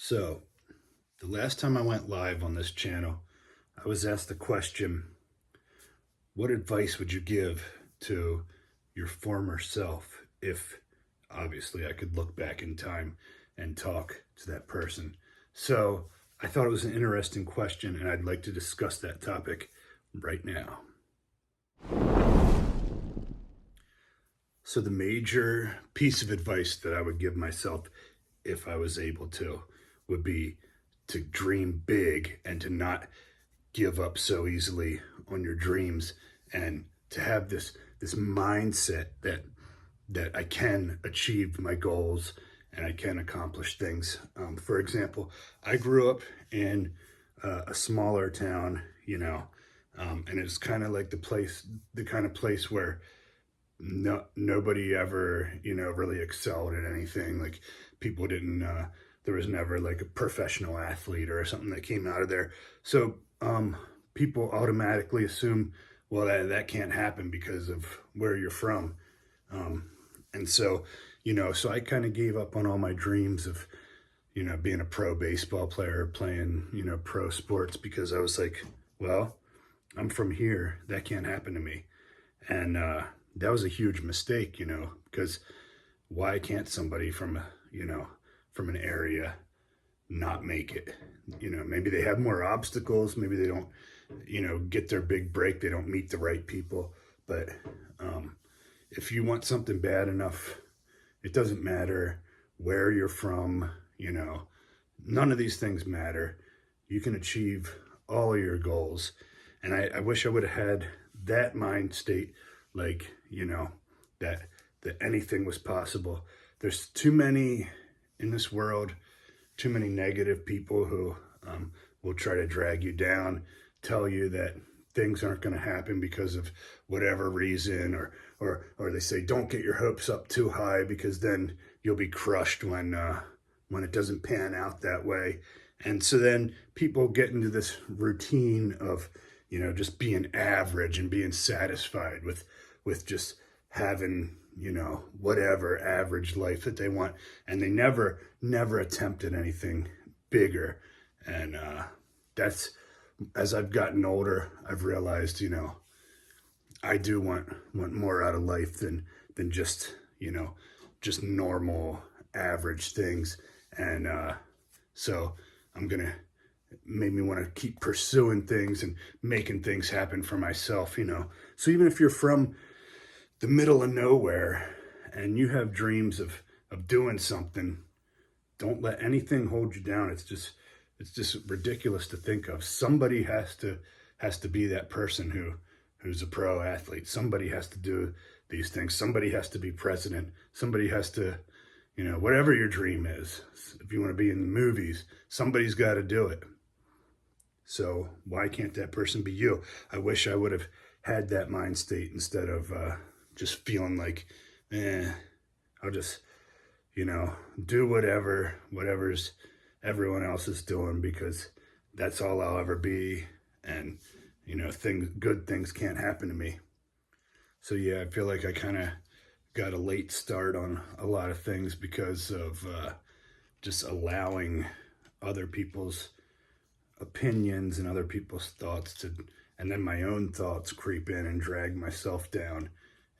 So, the last time I went live on this channel, I was asked the question, what advice would you give to your former self if obviously I could look back in time and talk to that person? So, I thought it was an interesting question and I'd like to discuss that topic right now. So, the major piece of advice that I would give myself if I was able to would be to dream big and to not give up so easily on your dreams, and to have this mindset that I can achieve my goals and I can accomplish things. For example, I grew up in a smaller town, and it's kind of like the kind of place where nobody ever really excelled at anything. Like, people didn't there was never like a professional athlete or something that came out of there. So people automatically assume, well, that can't happen because of where you're from. And so so I kind of gave up on all my dreams of being a pro baseball player, playing pro sports, because I was like, well, I'm from here, that can't happen to me. And that was a huge mistake, because why can't somebody from from an area not make it? Maybe they have more obstacles, maybe they don't get their big break, they don't meet the right people. But if you want something bad enough, it doesn't matter where you're from. None of these things matter. You can achieve all of your goals. And I wish I would have had that mind state, like that anything was possible. There's too many in this world, too many negative people who will try to drag you down, tell you that things aren't going to happen because of whatever reason, or they say don't get your hopes up too high because then you'll be crushed when it doesn't pan out that way. And so then people get into this routine of just being average and being satisfied with just having whatever average life that they want, and they never attempted anything bigger. And that's, as I've gotten older, I've realized I do want more out of life than just just normal average things. And so I'm gonna made me want to keep pursuing things and making things happen for myself. So even if you're from the middle of nowhere and you have dreams of doing something, don't let anything hold you down. It's just ridiculous to think of. Somebody has to be that person who's a pro athlete. Somebody has to do these things. Somebody has to be president. Somebody has to, whatever your dream is. If you want to be in the movies, somebody's got to do it. So why can't that person be you? I wish I would have had that mind state instead of just feeling like, I'll just, do whatever's everyone else is doing, because that's all I'll ever be. And, good things can't happen to me. So yeah, I feel like I kind of got a late start on a lot of things because of just allowing other people's opinions and other people's thoughts and then my own thoughts creep in and drag myself down.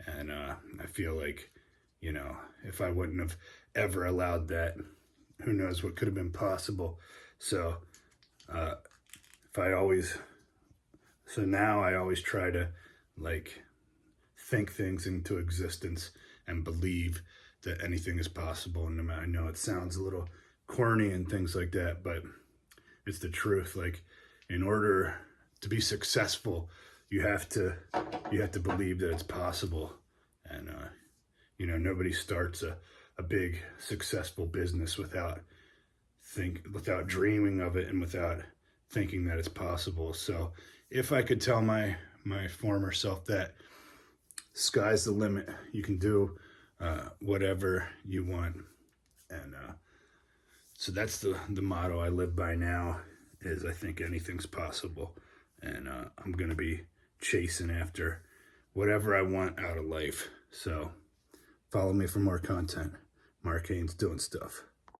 And I feel like, if I wouldn't have ever allowed that, who knows what could have been possible. So so now I always try to think things into existence and believe that anything is possible. And I know it sounds a little corny and things like that, but it's the truth. Like, in order to be successful, you have to believe that it's possible. And nobody starts a big successful business without dreaming of it and without thinking that it's possible. So if I could tell my former self that sky's the limit, you can do whatever you want. And so that's the motto I live by now, is I think anything's possible. And I'm going to be chasing after whatever I want out of life. So follow me for more content. Mark Haynes doing stuff.